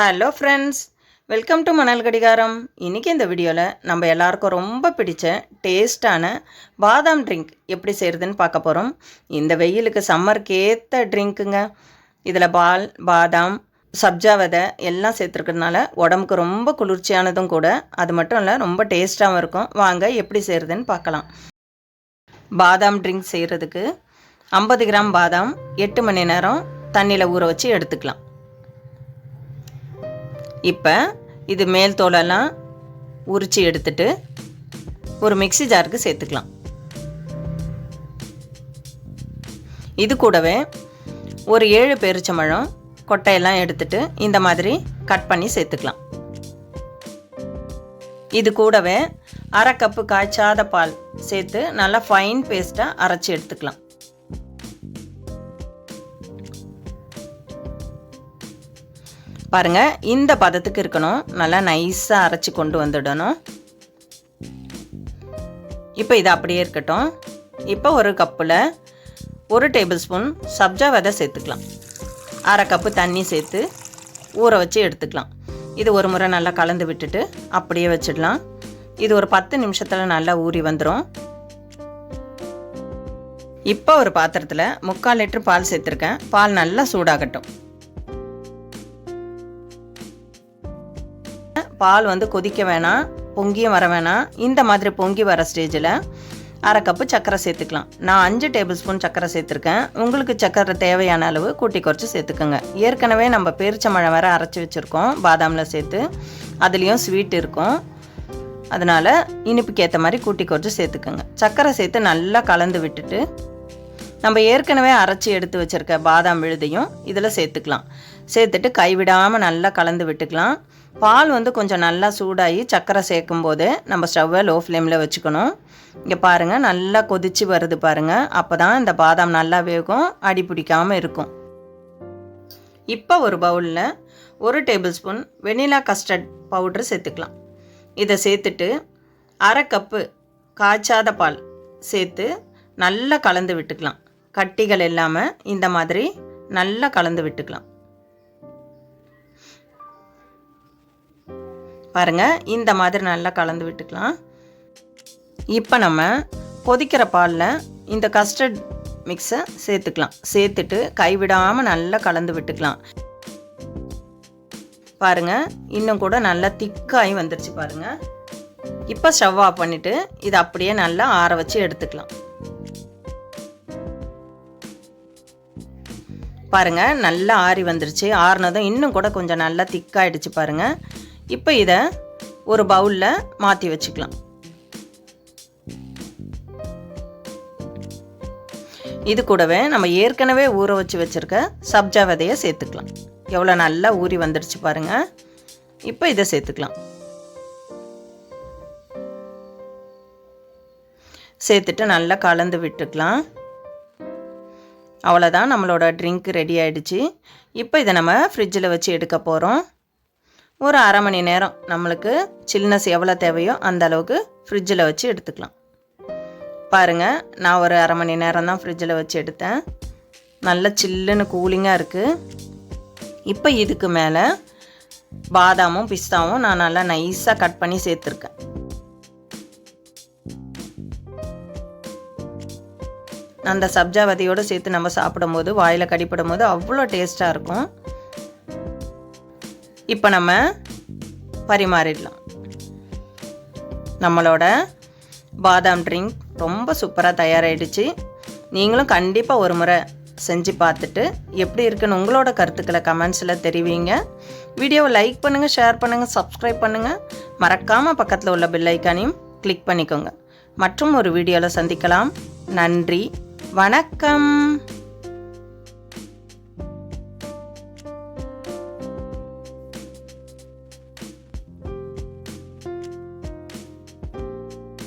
Hello friends, welcome to மணல் கடிகாரம். இன்றைக்கி இந்த வீடியோவில் நம்ம எல்லாருக்கும் ரொம்ப பிடிச்ச டேஸ்டான பாதாம் ட்ரிங்க் எப்படி செய்கிறதுன்னு பார்க்க போகிறோம். இந்த வெயிலுக்கு சம்மருக்கு ஏற்ற ட்ரிங்க்குங்க. இதில் பால், பாதாம், சப்ஜா விதை எல்லாம் சேர்த்துருக்கிறதுனால உடம்புக்கு ரொம்ப குளிர்ச்சியானதும் கூட. அது மட்டும் இல்லை, ரொம்ப டேஸ்ட்டாகவும் இருக்கும். வாங்க எப்படி செய்கிறதுன்னு பார்க்கலாம். பாதாம் ட்ரிங்க் செய்கிறதுக்கு 50 கிராம் பாதாம் 8 மணி நேரம் தண்ணியில் ஊற வச்சு எடுத்துக்கலாம். இப்போ இது மேல் தோலெல்லாம் உரித்து எடுத்துட்டு ஒரு மிக்ஸி ஜாருக்கு சேர்த்துக்கலாம். இது கூடவே ஒரு 7 பேரிச்சம்பழம் கொட்டையெல்லாம் எடுத்துட்டு இந்த மாதிரி கட் பண்ணி சேர்த்துக்கலாம். இது கூடவே அரை கப்பு காய்ச்சாத பால் சேர்த்து நல்லா ஃபைன் பேஸ்ட்டாக அரைச்சி எடுத்துக்கலாம். பாருங்கள், இந்த பதத்துக்கு இருக்கணும். நல்லா நைஸாக அரைச்சி கொண்டு வந்துடணும். இப்போ இது அப்படியே இருக்கட்டும். இப்போ ஒரு கப்பில் 1 டேபிள் ஸ்பூன் சப்ஜா விதை சேர்த்துக்கலாம். அரை கப்பு தண்ணி சேர்த்து ஊற வச்சு எடுத்துக்கலாம். இது ஒரு முறை நல்லா கலந்து விட்டுட்டு அப்படியே வச்சிடலாம். இது ஒரு 10 நிமிஷத்தில் நல்லா ஊறி வந்துடும். இப்போ ஒரு பாத்திரத்தில் 3/4 லிட்டர் பால் சேர்த்துருக்கேன். பால் நல்லா சூடாகட்டும். பால் கொதிக்க வேணாம், பொங்கியும் வர வேணாம். இந்த மாதிரி பொங்கி வர ஸ்டேஜில் அரை கப்பு சர்க்கரை சேர்த்துக்கலாம். நான் 5 டேபிள் ஸ்பூன் சர்க்கரை சேர்த்துருக்கேன். உங்களுக்கு சர்க்கரை தேவையான அளவு கூட்டி குறைச்சி சேர்த்துக்கோங்க. ஏற்கனவே நம்ம பேரிச்சம்பழம் வேறு அரைச்சி வச்சுருக்கோம் பாதாமில் சேர்த்து. அதுலேயும் ஸ்வீட் இருக்கும். அதனால் இனிப்புக்கு ஏற்ற மாதிரி கூட்டி குறைச்சி சேர்த்துக்கோங்க. சர்க்கரை சேர்த்து நல்லா கலந்து விட்டுட்டு நம்ம ஏற்கனவே அரைச்சி எடுத்து வச்சுருக்க பாதாம் விழுதையும் இதில் சேர்த்துக்கலாம். சேர்த்துட்டு கைவிடாமல் நல்லா கலந்து விட்டுக்கலாம். பால் கொஞ்சம் நல்லா சூடாகி சர்க்கரை சேர்க்கும் போது நம்ம ஸ்டவ்வை லோ ஃப்ளேமில் வச்சுக்கணும். இங்கே பாருங்கள், நல்லா கொதித்து வருது பாருங்கள். அப்போ தான் இந்த பாதாம் நல்லா வேகும், அடி பிடிக்காமல் இருக்கும். இப்போ ஒரு பவுலில் 1 tablespoon vanilla custard powder சேர்த்துக்கலாம். இதை சேர்த்துட்டு அரை கப்பு காய்ச்சாத பால் சேர்த்து நல்லா கலந்து விட்டுக்கலாம். கட்டிகள் இல்லாமல் இந்த மாதிரி நல்லா கலந்து விட்டுக்கலாம். பாருங்கள், இந்த மாதிரி நல்லா கலந்து விட்டுக்கலாம். இப்போ நம்ம கொதிக்கிற பாலில் இந்த கஸ்டர்ட் மிக்ஸை சேர்த்துக்கலாம். சேர்த்துட்டு கைவிடாமல் நல்லா கலந்து விட்டுக்கலாம். பாருங்கள், இன்னும் கூட நல்லா திக்காகி வந்துருச்சு பாருங்கள். இப்போ ஸ்டவ் ஆஃப் பண்ணிவிட்டு இதை அப்படியே நல்லா ஆற வச்சு எடுத்துக்கலாம். பாருங்கள், நல்லா ஆறி வந்துருச்சு. ஆறுனதும் இன்னும் கூட கொஞ்சம் நல்லா திக்காயிடுச்சு பாருங்கள். இப்போ இதை ஒரு பவுலில் மாற்றி வச்சுக்கலாம். இது கூடவே நம்ம ஏற்கனவே ஊற வச்சு வச்சுருக்க சப்ஜா விதையை சேர்த்துக்கலாம். எவ்வளோ நல்லா ஊறி வந்துடுச்சு பாருங்கள். இப்போ இதை சேர்த்துக்கலாம். சேர்த்துட்டு நல்லா கலந்து விட்டுக்கலாம். அவ்வளோதான், நம்மளோட ட்ரிங்க் ரெடி ஆகிடுச்சு. இப்போ இதை நம்ம ஃப்ரிட்ஜில் வச்சு எடுக்க போகிறோம். ஒரு அரை மணி நேரம் நம்மளுக்கு சில்னஸ் எவ்வளோ தேவையோ அந்த அளவுக்கு ஃப்ரிட்ஜில் வச்சு எடுத்துக்கலாம். பாருங்கள், நான் ஒரு அரை மணி நேரம் தான் ஃப்ரிட்ஜில் வச்சு எடுத்தேன். நல்ல சில்லுன்னு கூலிங்காக இருக்குது. இப்போ இதுக்கு மேலே பாதாமும் பிஸ்தாவும் நான் நல்லா நைஸாக கட் பண்ணி சேர்த்துருக்கேன். அந்த சப்ஜா விதையோடு சேர்த்து நம்ம சாப்பிடும்போது வாயில் கடிப்படும் போது அவ்வளோ டேஸ்ட்டாக இருக்கும். இப்போ நம்ம பரிமாறிடலாம். நம்மளோட பாதாம் ட்ரிங்க் ரொம்ப சூப்பராக தயாராகிடுச்சு. நீங்களும் கண்டிப்பாக ஒரு முறை செஞ்சு பார்த்துட்டு எப்படி இருக்குன்னு உங்களோட கருத்துக்களை கமெண்ட்ஸில் தெரிவிங்க. வீடியோவை லைக் பண்ணுங்கள், ஷேர் பண்ணுங்கள், சப்ஸ்கிரைப் பண்ணுங்கள். மறக்காமல் பக்கத்தில் உள்ள பெல் ஐக்கானையும் கிளிக் பண்ணிக்கோங்க. மற்றும் ஒரு வீடியோவில் சந்திக்கலாம். நன்றி, வணக்கம்.